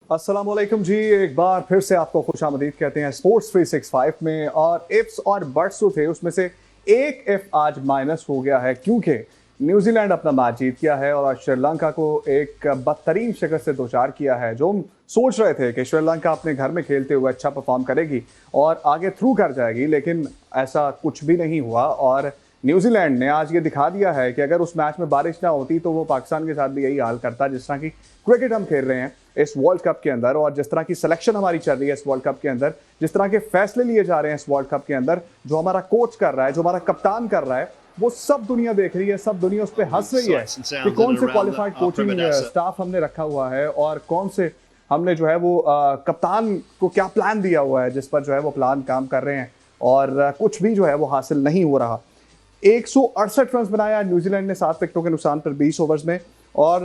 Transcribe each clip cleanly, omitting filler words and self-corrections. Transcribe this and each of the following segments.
अस्सलामुअलैकुम जी, एक बार फिर से आपको खुशामदीद कहते हैं स्पोर्ट्स 365 में। और इफ्स और बट्स जो थे उसमें से एक इफ आज माइनस हो गया है क्योंकि न्यूजीलैंड अपना मैच जीत गया है और आज श्रीलंका को एक बदतरीन शिकस्त से दोचार किया है। जो हम सोच रहे थे कि श्रीलंका अपने घर में खेलते हुए अच्छा परफॉर्म करेगी और आगे थ्रू कर जाएगी, लेकिन ऐसा कुछ भी नहीं हुआ। और न्यूजीलैंड ने आज ये दिखा दिया है कि अगर उस मैच में बारिश ना होती तो वो पाकिस्तान के साथ भी यही हाल करता। जिस तरह की क्रिकेट हम खेल रहे हैं इस वर्ल्ड कप के अंदर और जिस तरह की सिलेक्शन हमारी चल रही है इस वर्ल्ड कप के अंदर, जिस तरह के फैसले लिए जा रहे हैं इस वर्ल्ड कप के अंदर, जो हमारा कोच कर रहा है, जो हमारा कप्तान कर रहा है, वो सब दुनिया देख रही है, सब दुनिया उस पर हंस रही है कि कौन से क्वालिफाइड कोचिंग स्टाफ हमने रखा हुआ है और कौन से हमने जो है वो कप्तान को क्या प्लान दिया हुआ है जिस पर जो है वो प्लान काम कर रहे हैं। और कुछ भी जो है वो हासिल नहीं हो रहा। 168 रन बनाया न्यूजीलैंड ने 7 विकेटों के नुकसान पर 20 ओवर्स में और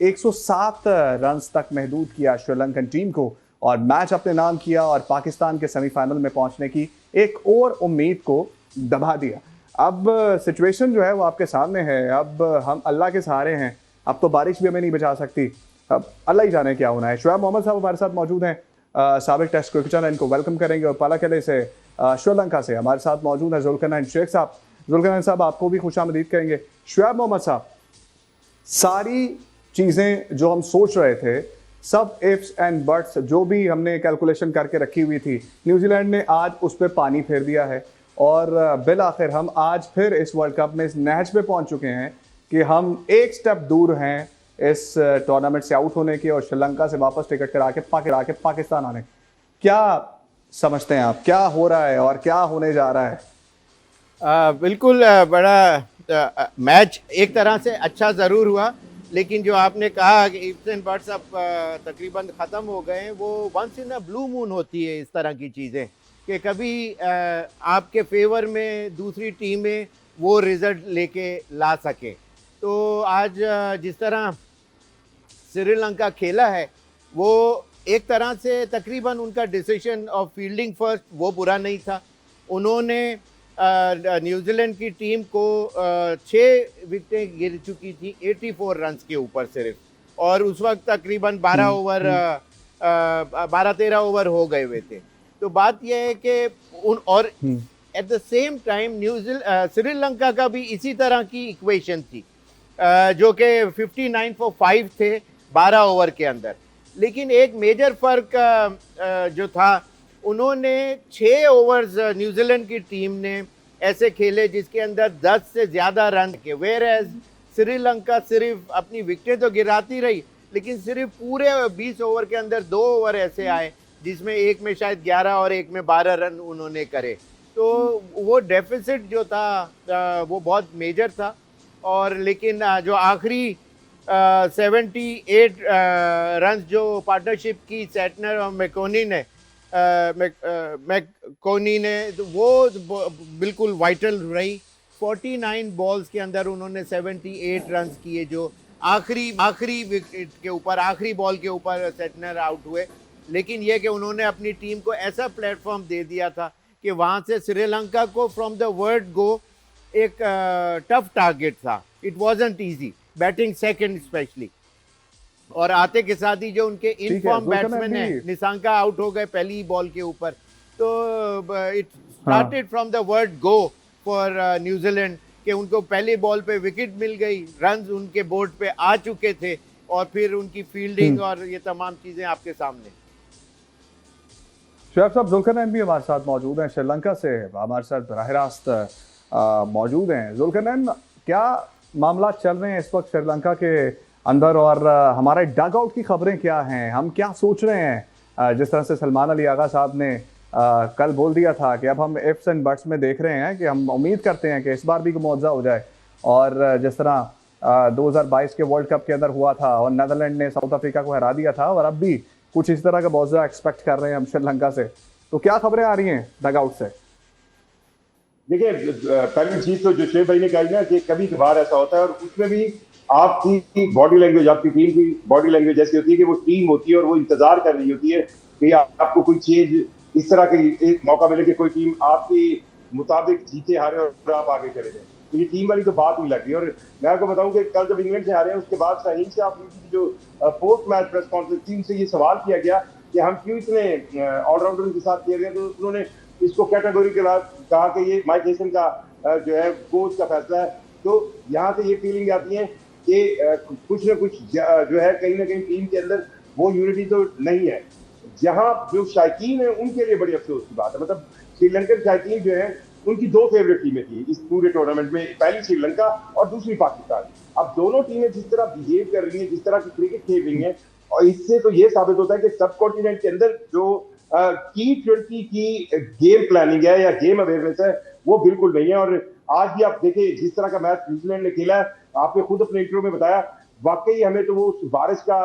107 रन तक महदूद किया श्रीलंकन टीम को और मैच अपने नाम किया और पाकिस्तान के सेमीफाइनल में पहुंचने की एक और उम्मीद को दबा दिया। अब सिचुएशन जो है वो आपके सामने है। अब हम अल्लाह के सहारे हैं। अब तो बारिश भी हमें नहीं बचा सकती। अब अल्लाह ही जाने क्या होना है। शुएब मोहम्मद साहब हमारे साथ मौजूद हैं, साबिक टेस्ट क्रिकेटर, इनको वेलकम करेंगे। और पालाकले से श्रीलंका से हमारे साथ मौजूद है जुल्करनैन शेख साहब। जुल्करनैन साहब आपको भी खुशामदीद कहेंगे। शुएब मोहम्मद साहब, सारी चीज़ें जो हम सोच रहे थे, सब इफ्स एंड बट्स जो भी हमने कैलकुलेशन करके रखी हुई थी, न्यूजीलैंड ने आज उस पर पानी फेर दिया है और बिल आखिर हम आज फिर इस वर्ल्ड कप में इस नहज पे पहुंच चुके हैं कि हम एक स्टेप दूर हैं इस टूर्नामेंट से आउट होने के और श्रीलंका से वापस टिकट करा के पाकिस्तान आने। क्या समझते हैं आप, क्या हो रहा है और क्या होने जा रहा है? बिल्कुल बड़ा मैच एक तरह से अच्छा ज़रूर हुआ, लेकिन जो आपने कहा कि इफ्स एंड बट्स अब तकरीबन ख़त्म हो गए हैं, वो once in a blue moon होती है इस तरह की चीज़ें कि कभी आपके फेवर में दूसरी टीमें वो रिज़ल्ट लेके ला सके। तो आज जिस तरह श्रीलंका खेला है वो एक तरह से तकरीबन उनका डिसीजन ऑफ फील्डिंग फर्स्ट वो बुरा नहीं था। उन्होंने न्यूजीलैंड की टीम को 6 विकेटें गिर चुकी थी 84 रन्स के ऊपर सिर्फ, और उस वक्त तकरीबन 12-13 ओवर हो गए हुए थे। तो बात यह है कि और at the same time Sri Lanka का भी इसी तरह की इक्वेशन थी जो कि 59 for 5 थे 12 ओवर के अंदर। लेकिन एक मेजर फ़र्क जो था, उन्होंने 6 ओवर्स न्यूजीलैंड की टीम ने ऐसे खेले जिसके अंदर 10 से ज़्यादा रन के, वेयर एज श्रीलंका सिर्फ अपनी विकेटें तो गिराती रही, लेकिन सिर्फ पूरे 20 ओवर के अंदर 2 ओवर ऐसे आए जिसमें एक में शायद 11 और एक में 12 रन उन्होंने करे। तो वो डेफिसिट जो था वो बहुत मेजर था। और लेकिन जो आखिरी 78 रन जो पार्टनरशिप की सेटनर और मैकोनी ने तो वो बिल्कुल वाइटल रही। 49 बॉल्स के अंदर उन्होंने 78 रन किए जो आखिरी विकेट के ऊपर, आखिरी बॉल के ऊपर सेटनर आउट हुए। लेकिन यह कि उन्होंने अपनी टीम को ऐसा प्लेटफॉर्म दे दिया था कि वहाँ से श्रीलंका को फ्रॉम द वर्ड गो एक टफ टारगेट था। It wasn't easy batting second specially, और आते के साथ ही जो उनके इनफॉर्म बैट्समैन है निशंका आउट हो गए पहली बॉल के ऊपर। तो it started from the word go for New Zealand कि उनको पहली बॉल पे विकेट मिल गई, रन उनके बोर्ड पे आ चुके थे और फिर उनकी फील्डिंग और ये तमाम चीज़ें आपके सामने। शुएब साहब, जुल्करनैन भी हमारे साथ मौजूद हैं, श्रीलंका से हमारे साथ बराह रास्त मौजूद हैं। जुल्करनैन, क्या मामला चल रहे हैं इस वक्त श्रीलंका के अंदर और हमारे डग आउट की खबरें क्या हैं? हम क्या सोच रहे हैं? जिस तरह से सलमान अली आगा साहब ने कल बोल दिया था कि अब हम इफ्स एंड बट्स में देख रहे हैं कि हम उम्मीद करते हैं कि इस बार भी मुआवजा हो जाए। और जिस तरह 2022 के वर्ल्ड कप के अंदर हुआ था और नेदरलैंड ने साउथ अफ्रीका को हरा दिया था, और अब भी कुछ इस तरह का मुआवजा एक्सपेक्ट कर रहे हैं हम श्रीलंका से। तो क्या खबरें आ रही हैं डग आउट से? देखिए, पहली चीज तो जो शेख भाई ने कही ना कि कभी कभार ऐसा होता है, और उसमें भी आपकी बॉडी लैंग्वेज, आपकी टीम की बॉडी लैंग्वेज ऐसी होती है कि वो टीम होती है और वो इंतजार कर रही होती है कि आपको कोई चेंज इस तरह की एक मौका मिले कि कोई टीम आपके मुताबिक जीते हारे और आप आगे चले जाए। तो ये टीम वाली तो बात नहीं लग रही। और मैं आपको बताऊं कि कल जब इंग्लैंड से हारे हैं उसके बाद शाहीन से आप जो पोस्ट मैच प्रेस कॉन्फ्रेंस थी उनसे ये सवाल किया गया कि हम क्यों इतने ऑलराउंडर के साथ खेल रहे हैं, तो उन्होंने इसको कैटेगरी के बाद कहा कि ये माइक हेसन का जो है कोच का फैसला है। तो यहाँ से ये फीलिंग आती है कि कुछ ना कुछ जो है कहीं ना कहीं टीम के अंदर वो यूनिटी तो नहीं है। जहां जो शायकीन है उनके लिए बड़ी अफसोस की बात है। मतलब श्रीलंकन शायकीन जो है उनकी दो फेवरेट टीमें थी इस पूरे टूर्नामेंट में, पहली श्रीलंका और दूसरी पाकिस्तान। अब दोनों टीमें जिस तरह बिहेव कर रही हैं, जिस तरह की क्रिकेट खेल रही हैं, और इससे तो ये साबित होता है कि सब कॉन्टिनेंट के अंदर जो T20 की गेम प्लानिंग है या गेम अवेयरनेस है वो बिल्कुल नहीं है। और आज भी आप देखिए जिस तरह का मैच न्यूजीलैंड ने खेला है, आपने खुद अपने इंटरव्यू में बताया, वाकई हमें तो वो उस बारिश का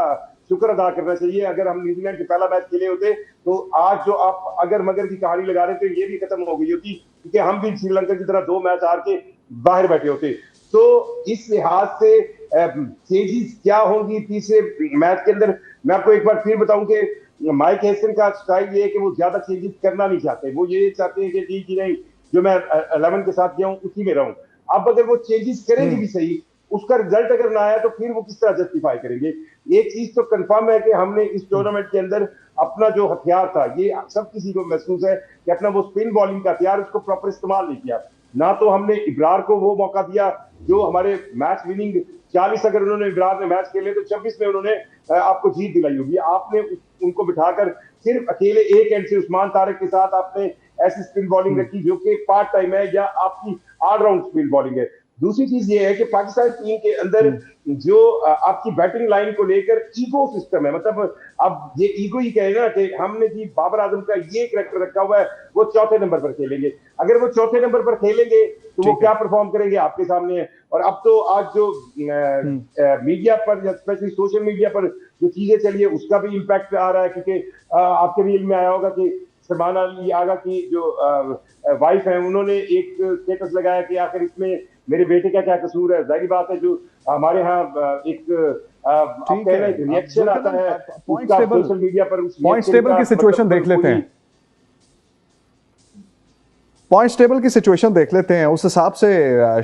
शुक्र अदा करना चाहिए। अगर हम न्यूजीलैंड के पहला मैच खेले होते तो आज जो आप अगर मगर की कहानी लगा रहे थे ये भी खत्म हो गई होती, क्योंकि हम भी श्रीलंका की तरह 2 मैच हार के बाहर बैठे होते। तो इस लिहाज से चेंजेस क्या होंगी तीसरे मैच के अंदर, मैं आपको एक बार फिर बताऊं कि माइक हेसन का स्टाइल ये है कि वो ज्यादा चेंजेस करना नहीं चाहते। वो ये चाहते हैं कि ठीक ही नहीं, जो मैं 11 के साथ गया हूं उसी में रहूं। अब अगर वो चेंजेस करेंगे भी सही, उसका रिजल्ट अगर ना आया तो फिर वो किस तरह जस्टिफाई करेंगे। एक चीज तो कंफर्म है कि हमने इस टूर्नामेंट के अंदर अपना जो हथियार था, ये सब किसी को महसूस है कि अपना वो स्पिन बॉलिंग का हथियार उसको प्रॉपर इस्तेमाल नहीं किया। ना तो हमने इब्रार को वो मौका दिया जो हमारे मैच विनिंग 40 अगर उन्होंने इब्रार ने मैच खेले तो 26 में उन्होंने आपको जीत दिलाई होगी। आपने उनको बिठाकर सिर्फ अकेले एक एंड से उस्मान तारिक के साथ आपने ऐसी स्पिन बॉलिंग रखी जो कि पार्ट टाइम है या आपकी ऑलराउंड स्पिन बॉलिंग है। दूसरी चीज ये है कि पाकिस्तान टीम के अंदर जो आपकी बैटिंग लाइन को लेकर ईगो सिस्टम है। मतलब अब ये ईगो ही कहे ना कि हमने जी बाबर आजम का ये कैरेक्टर रखा हुआ है, वो चौथे नंबर पर खेलेंगे। अगर वो चौथे नंबर पर खेलेंगे तो वो क्या परफॉर्म करेंगे आपके सामने है। और अब तो आज जो मीडिया पर, स्पेशली सोशल मीडिया पर जो चीजें चली है उसका भी इम्पैक्ट आ रहा है, क्योंकि आपके रील में आया होगा कि सलमान अली आगा की जो वाइफ है उन्होंने एक स्टेटस लगाया कि आखिर इसमें मेरे बेटे का क्या कसूर है। जाहिर बात है जो हमारे यहाँ एक रिएक्शन आता है उसका सोशल मीडिया पर, उस पॉइंट्स टेबल की सिचुएशन देख लेते हैं। पॉइंट्स टेबल की सिचुएशन देख लेते हैं, उस हिसाब से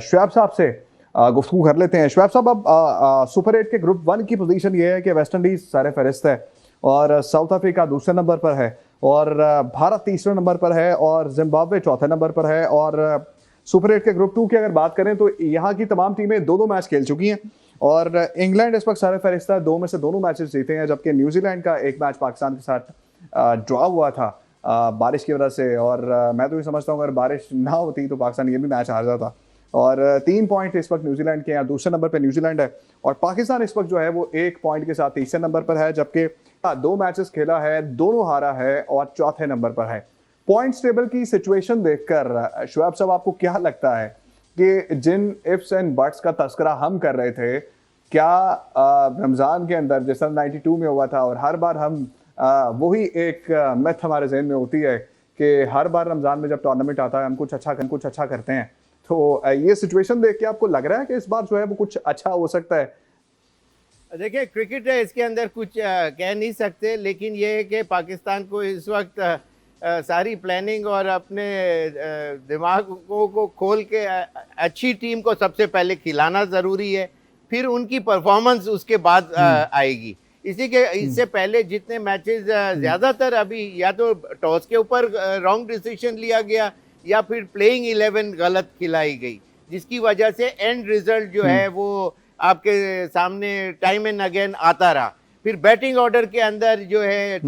शुएब साहब से गुफ्तगू कर लेते हैं। शुएब साहब, अब सुपर 8 के ग्रुप 1 की पोजीशन ये है कि वेस्ट इंडीज सर फहरिस्त है और साउथ अफ्रीका दूसरे नंबर पर है और भारत तीसरे नंबर पर है और जिम्बाब्वे चौथे नंबर पर है। और सुपर 8 के ग्रुप 2 की अगर बात करें तो यहाँ की तमाम टीमें दो मैच खेल चुकी हैं और इंग्लैंड इस वक्त सर फहरिस्त है, 2 में से दोनों मैचेस जीते हैं, जबकि न्यूजीलैंड का एक मैच पाकिस्तान के साथ ड्रॉ हुआ था बारिश की वजह से। और मैं तो ये समझता हूँ अगर बारिश ना होती तो पाकिस्तान ये भी मैच हार जाता। और 3 पॉइंट इस वक्त न्यूजीलैंड के, यहाँ दूसरे नंबर पर न्यूजीलैंड है और पाकिस्तान इस वक्त जो है वो 1 पॉइंट के साथ तीसरे नंबर पर है, जबकि 2 मैचेस खेला है, दोनों हारा है और चौथे नंबर पर है। पॉइंट्स टेबल की सिचुएशन देखकर शुएब साहब आपको क्या लगता है कि जिन इफ्स एंड बट्स का तस्करा हम कर रहे थे, क्या रमजान के अंदर जैसा 92 में हुआ था और हर बार हम वही एक मिथ हमारे जहन में होती है कि हर बार रमजान में जब टूर्नामेंट आता है हम कुछ अच्छा करते हैं, तो ये सिचुएशन देख के आपको लग रहा है कि इस बार जो है वो कुछ अच्छा हो सकता है? देखिए क्रिकेट है, इसके अंदर कुछ कह नहीं सकते, लेकिन ये है कि पाकिस्तान को इस वक्त सारी प्लानिंग और अपने दिमाग को खोल के अच्छी टीम को सबसे पहले खिलाना ज़रूरी है, फिर उनकी परफॉर्मेंस उसके बाद आएगी। इससे पहले जितने मैचेस ज़्यादातर अभी या तो टॉस के ऊपर रॉन्ग डिसीजन लिया गया या फिर प्लेइंग 11 गलत खिलाई गई, जिसकी वजह से एंड रिजल्ट जो है वो आपके सामने टाइम एंड अगेन आता रहा। फिर बैटिंग ऑर्डर के अंदर जो है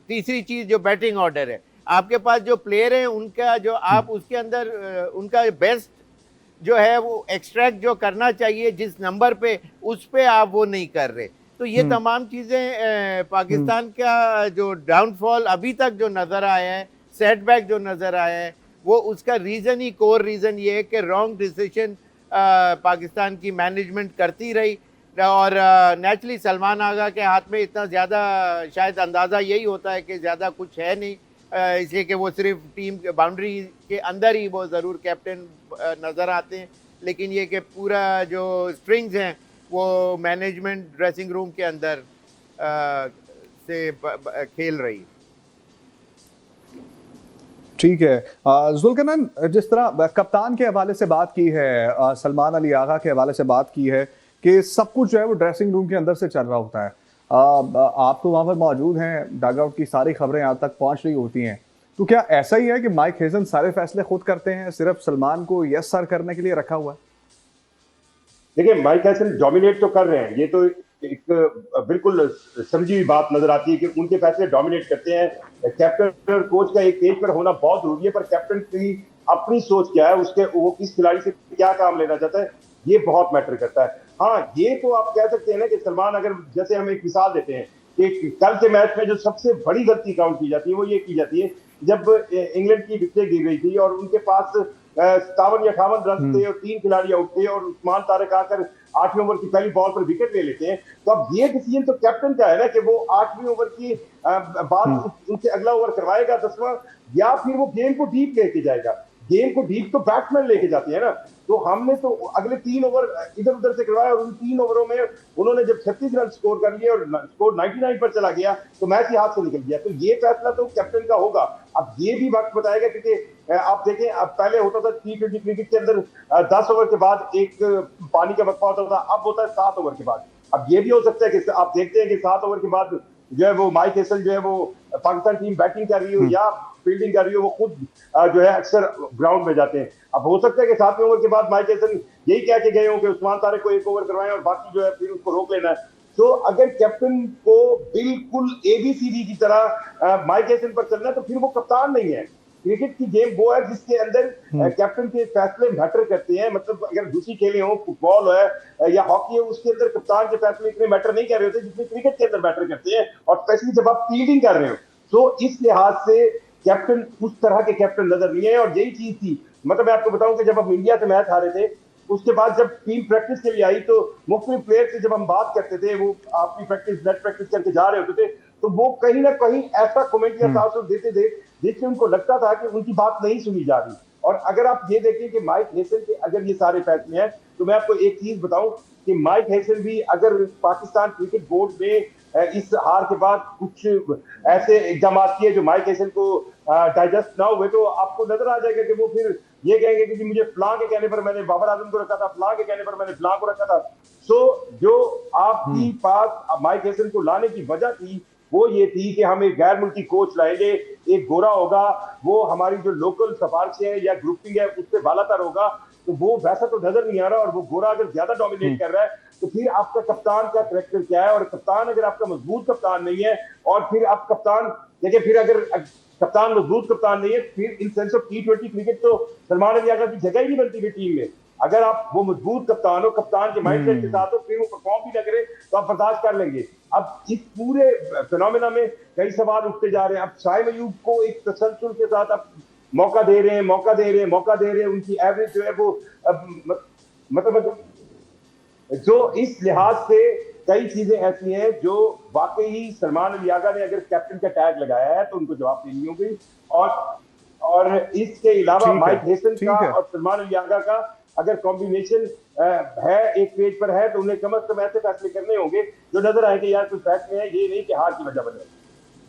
तीसरी चीज जो बैटिंग ऑर्डर है, आपके पास जो प्लेयर है उनका जो आप उसके अंदर उनका बेस्ट जो है वो एक्सट्रैक्ट जो करना चाहिए जिस नंबर पे, उस पे आप वो नहीं कर रहे। तो ये तमाम चीजें पाकिस्तान का जो डाउनफॉल अभी तक जो नजर आया है, सेटबैक जो नजर आया है, वो उसका रीजन ही कोर रीजन ये है कि रॉन्ग डिसीजन पाकिस्तान की मैनेजमेंट करती रही। और नेचुरली सलमान आगा के हाथ में इतना ज़्यादा शायद अंदाज़ा यही होता है कि ज़्यादा कुछ है नहीं, इसलिए कि वो सिर्फ टीम बाउंड्री के अंदर ही वो ज़रूर कैप्टन नज़र आते हैं, लेकिन ये कि पूरा जो स्ट्रिंग्स हैं वो मैनेजमेंट ड्रेसिंग रूम के अंदर से खेल रही है। ठीक है। जुल्करनैन, जिस तरह कप्तान के हवाले से बात की है, सलमान अली आगा के हवाले से बात की है कि सब कुछ जो है वो ड्रेसिंग रूम के अंदर से चल रहा होता है। आप तो वहां पर मौजूद हैं, डगआउट की सारी खबरें यहाँ तक पहुंच रही होती हैं, तो क्या ऐसा ही है कि माइक हेजन सारे फैसले खुद करते हैं, सिर्फ सलमान को यस सर करने के लिए रखा हुआ है? देखिए, माइक हैसन डोमिनेट तो कर रहे हैं, ये तो एक बिल्कुल समझी हुई बात नजर आती है कि उनके फैसले डोमिनेट करते हैं। कैप्टन और कोच का एक पेज पर होना बहुत जरूरी है, पर कैप्टन की अपनी सोच क्या है, उसके वो किस खिलाड़ी से क्या काम लेना चाहता है, ये बहुत मैटर करता है। हाँ, ये तो आप कह सकते हैं ना कि सलमान, अगर जैसे हम एक मिसाल देते हैं कि कल के मैच में जो सबसे बड़ी गलती काउंट की जाती है वो ये की जाती है जब इंग्लैंड की विकेट गिर रही थी और उनके पास 57 या 58 रन थे और 3 खिलाड़ी आउट थे और उस्मान तारिक आकर 8वें ओवर की पहली बॉल पर विकेट ले लेते हैं। तो अब ये डिसीजन तो कैप्टन का है ना कि वो 8वें ओवर की बाद उनसे अगला ओवर करवाएगा 10वां, या फिर वो गेम को डीप लेके जाएगा। गेम को डीप तो बैट्समैन लेके जाते हैं ना। तो हमने तो अगले 3 ओवर इधर उधर से करवाया और उन 3 ओवरों में उन्होंने जब 36 रन स्कोर कर लिए और स्कोर 99 पर चला गया तो मैच ही हाथ से निकल गया। तो ये फैसला तो कैप्टन का होगा। अब ये भी वक्त बताएगा, क्योंकि आप देखें, अब पहले होता था T20 क्रिकेट के अंदर 10 ओवर के बाद एक पानी का वक्फा होता था, अब होता है 7 ओवर के बाद। अब ये भी हो सकता है कि आप देखते हैं कि 7 ओवर के बाद जो है वो माइक हेसल जो है वो पाकिस्तान टीम बैटिंग कर रही हो या फील्डिंग कर रही हो, वो खुद जो है अक्सर ग्राउंड में जाते हैं। अब हो सकता है कि 7वें ओवर के बाद माइक हेसन यही कह के गए हो कि उस्मान तारिक को 1 ओवर करवाएं और बाकी जो है फिर उसको रोक लेना है। तो अगर कैप्टन को बिल्कुल ABCD की तरह माइक हेसन पर चलना है तो फिर वो कप्तान नहीं है। क्रिकेट की गेम वो है जिसके अंदर कैप्टन के फैसले मैटर करते हैं। मतलब अगर दूसरी खेलें हो, फुटबॉल है या हॉकी है, उसके अंदर कप्तान के फैसले इतने मैटर नहीं कर रहे होते जितने क्रिकेट के अंदर मैटर करते हैं, और स्पेशली जब आप फील्डिंग कर रहे हो। तो इस लिहाज से कैप्टन उस तरह के कैप्टन नजर नहीं है। और यही चीज थी, मतलब मैं आपको बताऊं कि जब हम इंडिया से मैच हारे थे, उसके बाद जब टीम प्रैक्टिस के लिए आई तो मुख्तलिफ प्लेयर से जब हम बात करते थे, वो अपनी प्रैक्टिस नेट प्रैक्टिस करके जा रहे होते थे, तो वो कहीं ना कहीं ऐसा कमेंट या तासुर देते थे जिससे उनको लगता था कि उनकी बात नहीं सुनी जा रही। और अगर आप ये देखें कि माइक हेसन के अगर ये सारे फैसले हैं, तो मैं आपको एक चीज बताऊं कि माइक हेसन भी अगर पाकिस्तान क्रिकेट बोर्ड में इस हार के बाद कुछ ऐसे इकदाम किए जो माइक हेसन को डाइजेस्ट ना हुए, तो आपको नजर आ जाएगा कि वो फिर ये कहेंगे कि मुझे फलां के कहने पर मैंने बाबर आजम को रखा था, फलां के कहने पर मैंने फलां को रखा था। सो जो आपकी पास माइक हेसन को लाने की वजह थी वो ये थी कि हम एक गैर मुल्की कोच लाएंगे, एक गोरा होगा, वो हमारी जो लोकल सिफारिशें है या ग्रुपिंग है उससे बालातर होगा। तो वो वैसा तो नजर नहीं आ रहा, और वो गोरा अगर ज्यादा डोमिनेट कर रहा है तो फिर आपका कप्तान का कैरेक्टर क्या है। और कप्तान अगर आपका मजबूत कप्तान नहीं है, और फिर आप कप्तान देखिए, फिर अगर कप्तान मजबूत कप्तान नहीं है, फिर in sense of T20 cricket तो सलमान अली आगा की जगह ही नहीं बनती फिर टीम में। अगर आप वो मजबूत कप्तान हो, कप्तान के माइंडसेट के साथ हो, फिर वो परफॉर्म भी ना करे तो आप बर्दाश्त कर लेंगे। अब इस पूरे फिनोमेना में कई सवाल उठते जा रहे हैं। अब शाहिद अयूब को एक तसलसल के साथ आप मौका दे रहे हैं, उनकी एवरेज जो है वो मतलब जो इस लिहाज से कई चीजें ऐसी हैं जो वाकई सलमान अली आगा ने अगर कैप्टन का टैग लगाया है तो उनको जवाब देनी होगी। और इसके अलावा माइक हेसन का और सलमान अली आगा का अगर कॉम्बिनेशन है, एक पेज पर है, तो उन्हें कम से कम ऐसे फैसले करने होंगे जो नजर आए कि यार कुछ फैसले हैं, ये नहीं कि हार की वजह बने।